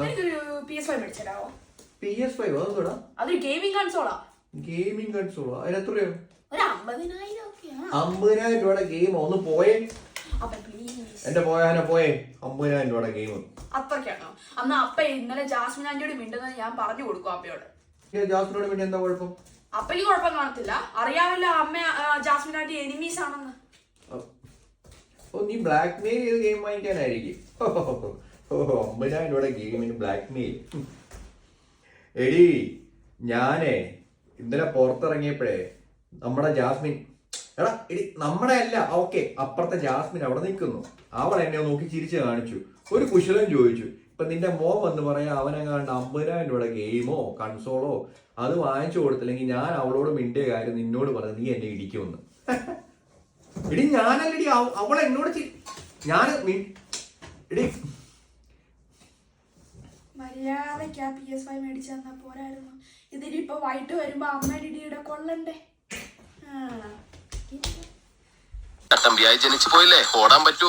എനിക്കൊരു PS5 മേടിച്ചോ? PS5 അതെന്താ? അതൊരു ഗെയിമിംഗ് കൺസോളാ. ഗെയിമിംഗ് കൺസോളാ? അതിനെത്രയോ? ഒരു 50,000 ഒക്കെയാ. 50,000 രൂപയുടെ ഗെയിം ഒന്ന് പോയേ. എന്റെ പോയാനെ പോയേ. 50,000 രൂപയുടെ ഗെയിം അത്രക്കാണോ? അന്ന് അപ്പ ഇന്നലെ ജാസ്മിൻ ആന്റിയോട് മിണ്ടുന്നത് ഞാൻ പറഞ്ഞു കൊടുക്കും അപ്പയോട്. ജാസ്മിനോട് വേണ്ടി എന്താ കുഴപ്പം? അപ്പയ്ക്ക് കുഴപ്പം കാണത്തില്ല. അറിയാമല്ലോ അമ്മ ജാസ്മിൻ ആന്റി എനിമീസ് ആണെന്ന്. നീ ബ്ലാക്ക് മെയിൽ ചെയ്ത് ഗെയിം വാങ്ങിക്കാനായിരിക്കും. 50,000 രൂപയുടെ ഗെയിമിന് ബ്ലാക്ക് മെയിൽ. എടി ഞാനേ ഇന്നലെ പുറത്തിറങ്ങിയപ്പോഴേ നമ്മുടെ ജാസ്മിൻ, എടാ എടി നമ്മുടെ അല്ല, ഓക്കെ അപ്പുറത്തെ ജാസ്മിൻ അവിടെ നിൽക്കുന്നു. അവൾ എന്നെ നോക്കി ചിരിച്ച് കാണിച്ചു, ഒരു കുശലം ചോദിച്ചു. ഇപ്പൊ നിന്റെ മോൻ വന്ന് പറയാ അവനെങ്ങാണ്ട് 50,000 രൂപയുടെ ഗെയിമോ കൺസോളോ അത് വാങ്ങിച്ചു കൊടുത്തില്ലെങ്കിൽ ഞാൻ അവളോട് മിണ്ടിയ കാര്യം നിന്നോട് പറഞ്ഞു നീ എന്നെ ഇടിക്കുമെന്ന്. എടി ഞാനല്ലടി, അവൾ എന്നോട് ഞാൻ എടി മര്യാദയ്ക്ക് ആ PS5 മേടിച്ചു തന്നാ പോരായിരുന്നു. ഇതിലിപ്പോ വൈകിട്ട് വരുമ്പോ അമ്മയുടെ ഇടിയുടെ കൊള്ളണ്ടേ? ജനിച്ചു പോയില്ലേ, ഓടാൻ പറ്റുമോ?